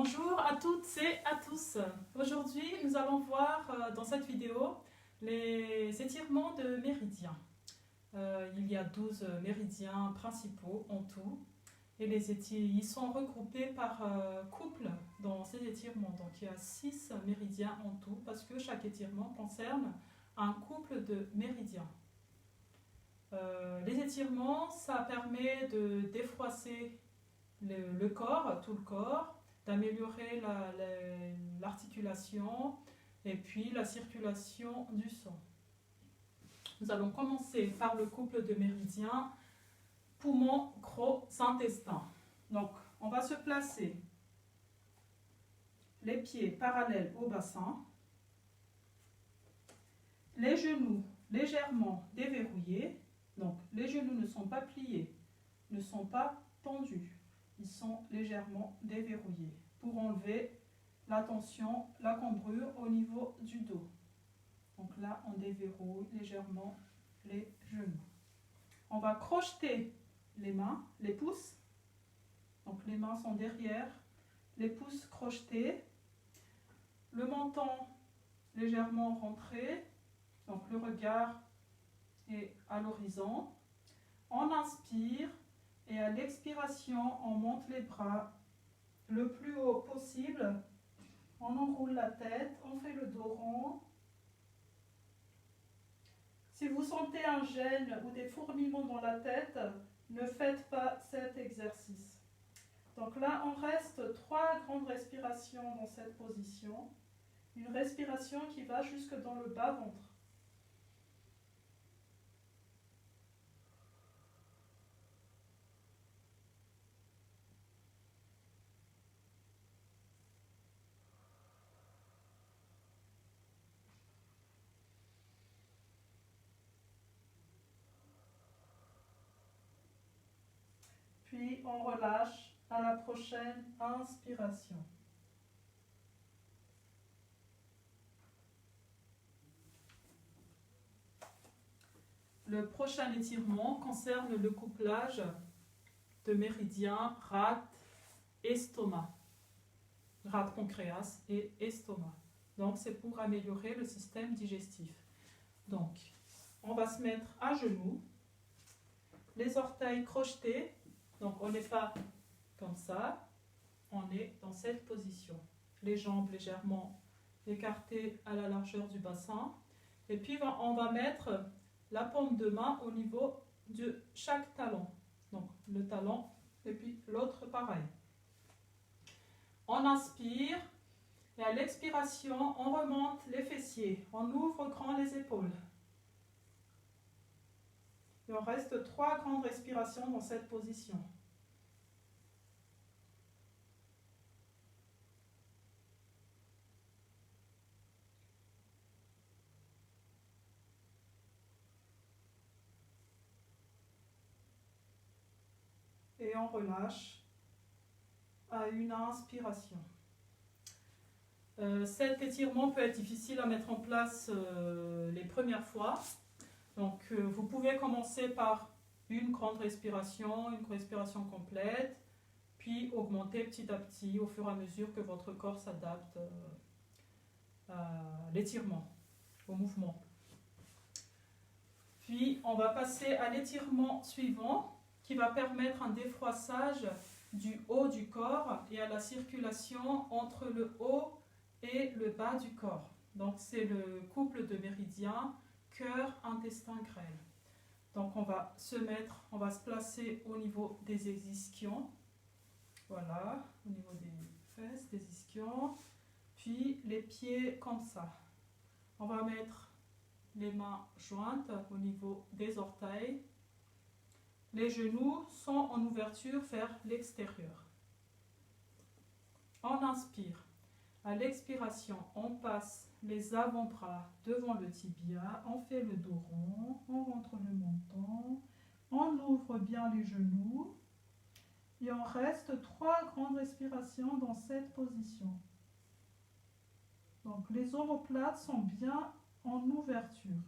Bonjour à toutes et à tous. Aujourd'hui, nous allons voir dans cette vidéo les étirements de méridiens. Il y a 12 méridiens principaux en tout et ils sont regroupés par couple dans ces étirements. Donc il y a 6 méridiens en tout parce que chaque étirement concerne un couple de méridiens. Les étirements, ça permet de défroisser le corps, tout le corps, d'améliorer l'articulation et puis la circulation du sang. Nous allons commencer par le couple de méridiens poumon, gros intestin. Donc, on va se placer les pieds parallèles au bassin, les genoux légèrement déverrouillés. Donc, les genoux ne sont pas pliés, ne sont pas tendus. Ils sont légèrement déverrouillés pour enlever la tension, la cambrure au niveau du dos. Donc là, on déverrouille légèrement les genoux. On va crocheter les mains, les pouces. Donc les mains sont derrière, les pouces crochetés. Le menton légèrement rentré. Donc le regard est à l'horizon. On inspire. Et à l'expiration, on monte les bras le plus haut possible. On enroule la tête, on fait le dos rond. Si vous sentez un gêne ou des fourmillements dans la tête, ne faites pas cet exercice. Donc là, on reste 3 grandes respirations dans cette position. Une respiration qui va jusque dans le bas-ventre. Puis on relâche à la prochaine inspiration. Le prochain étirement concerne le couplage de méridiens rate, estomac. Rate, pancréas et estomac. Donc c'est pour améliorer le système digestif. Donc on va se mettre à genoux, les orteils crochetés. Donc on n'est pas comme ça, on est dans cette position. Les jambes légèrement écartées à la largeur du bassin. Et puis on va mettre la paume de main au niveau de chaque talon. Donc le talon et puis l'autre pareil. On inspire et à l'expiration, on remonte les fessiers. On ouvre grand les épaules. Et on reste 3 grandes respirations dans cette position. Et on relâche à une inspiration. Cet étirement peut être difficile à mettre en place les premières fois. Donc vous pouvez commencer par une grande respiration, une respiration complète, puis augmenter petit à petit au fur et à mesure que votre corps s'adapte à l'étirement, au mouvement. Puis on va passer à l'étirement suivant qui va permettre un défroissage du haut du corps et à la circulation entre le haut et le bas du corps. Donc c'est le couple de méridiens cœur, intestin, grêle. Donc on va se placer au niveau des ischions. Voilà, au niveau des fesses, des ischions. Puis les pieds comme ça. On va mettre les mains jointes au niveau des orteils. Les genoux sont en ouverture vers l'extérieur. On inspire. À l'expiration, on passe les avant-bras devant le tibia, on fait le dos rond, on rentre le menton, on ouvre bien les genoux et on reste 3 grandes respirations dans cette position. Donc les omoplates sont bien en ouverture.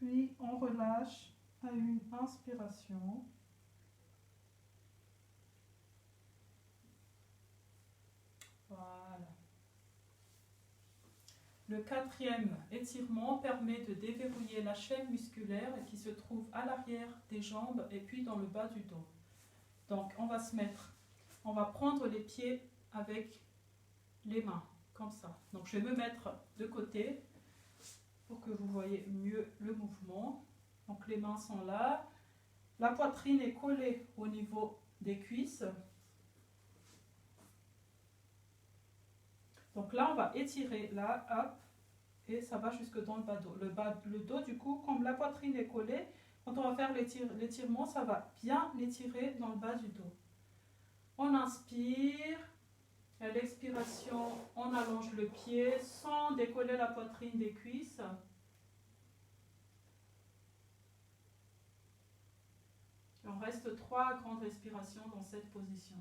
puis on relâche à une inspiration. Voilà. Le quatrième étirement permet de déverrouiller la chaîne musculaire qui se trouve à l'arrière des jambes et puis dans le bas du dos. Donc on va prendre les pieds avec les mains, comme ça. Donc je vais me mettre de côté pour que vous voyez mieux le mouvement. Donc les mains sont là, la poitrine est collée au niveau des cuisses. Donc là, on va étirer là, hop, et ça va jusque dans le bas dos. Le dos, du coup, comme la poitrine est collée, quand on va faire l'étirement, ça va bien l'étirer dans le bas du dos. On inspire, à l'expiration, on allonge le pied sans décoller la poitrine des cuisses. Et on reste 3 grandes respirations dans cette position.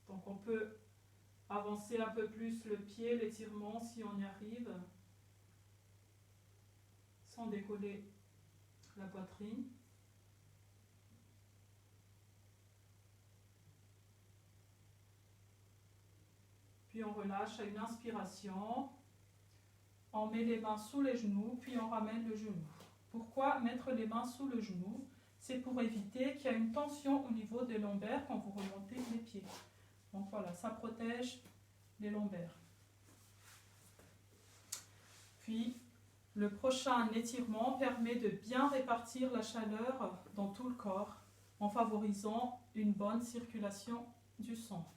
Donc on peut avancer un peu plus le pied, l'étirement si on y arrive, sans décoller la poitrine. Puis on relâche à une inspiration, on met les mains sous les genoux, puis on ramène le genou. Pourquoi mettre les mains sous le genou? C'est pour éviter qu'il y ait une tension au niveau des lombaires quand vous remontez les pieds. Donc voilà, ça protège les lombaires. Puis, le prochain étirement permet de bien répartir la chaleur dans tout le corps en favorisant une bonne circulation du sang.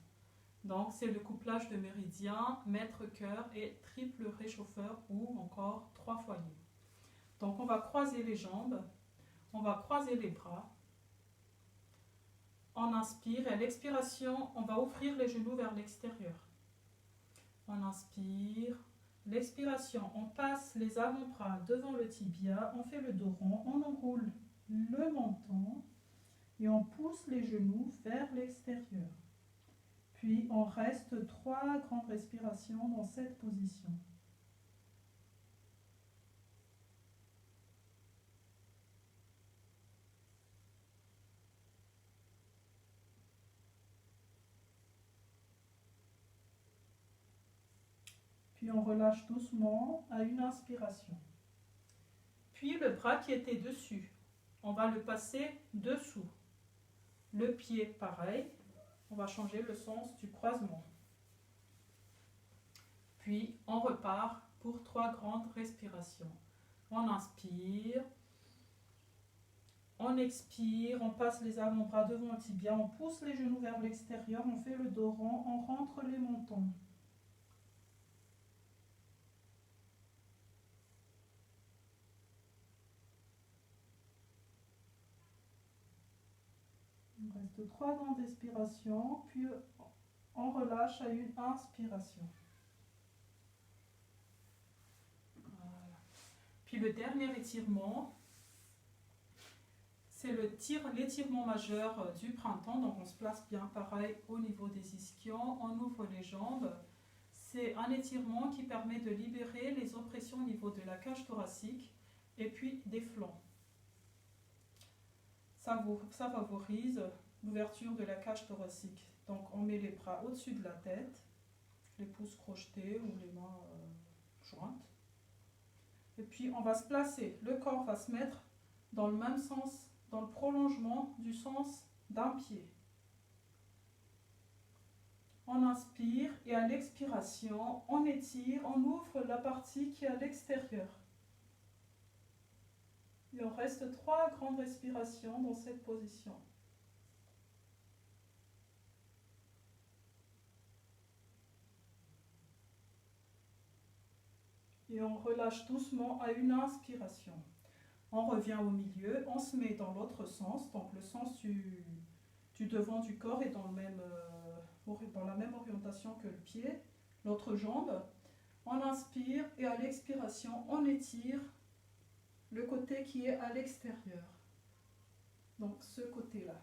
Donc, c'est le couplage de méridiens, maître-cœur et triple réchauffeur ou encore 3 foyers. Donc, on va croiser les jambes, on va croiser les bras. On inspire et à l'expiration, on va ouvrir les genoux vers l'extérieur. On inspire. L'expiration, on passe les avant-bras devant le tibia, on fait le dos rond, on enroule le menton et on pousse les genoux vers l'extérieur. Puis on reste 3 grandes respirations dans cette position. Puis on relâche doucement à une inspiration. Puis le bras qui était dessus, on va le passer dessous. Le pied, pareil, on va changer le sens du croisement. Puis on repart pour 3 grandes respirations. On inspire, on expire, on passe les avant-bras devant le tibia, on pousse les genoux vers l'extérieur, on fait le dos rond, on rentre les mentons. Il reste 3 grandes expirations, puis on relâche à une inspiration. Voilà. Puis le dernier étirement, c'est l'étirement majeur du printemps. Donc on se place bien pareil au niveau des ischions, on ouvre les jambes. C'est un étirement qui permet de libérer les oppressions au niveau de la cage thoracique et puis des flancs. Ça favorise l'ouverture de la cage thoracique. Donc on met les bras au-dessus de la tête, les pouces crochetés ou les mains jointes. Et puis on va se placer, le corps va se mettre dans le même sens, dans le prolongement du sens d'un pied. On inspire et à l'expiration, on étire, on ouvre la partie qui est à l'extérieur. Il en reste 3 grandes respirations dans cette position. Et on relâche doucement à une inspiration. On revient au milieu, on se met dans l'autre sens, donc le sens du devant du corps est dans la même orientation que le pied, l'autre jambe. On inspire et à l'expiration, on étire le côté qui est à l'extérieur. Donc ce côté-là.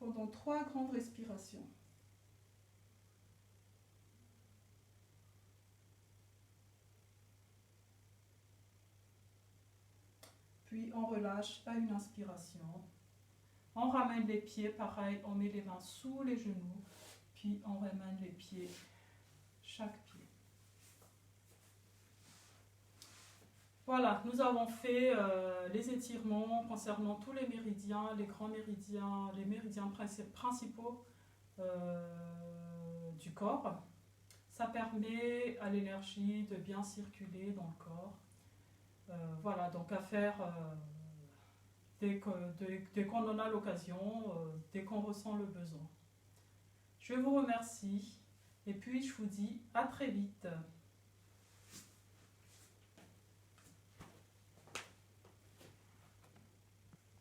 Pendant 3 grandes respirations. Puis on relâche à une inspiration. On ramène les pieds, pareil, on met les mains sous les genoux. Puis on ramène les pieds, chaque pied. Voilà, nous avons fait les étirements concernant tous les méridiens, les grands méridiens, les méridiens principaux du corps. Ça permet à l'énergie de bien circuler dans le corps. Voilà, donc à faire dès qu'on en a l'occasion, dès qu'on ressent le besoin. Je vous remercie et puis je vous dis à très vite.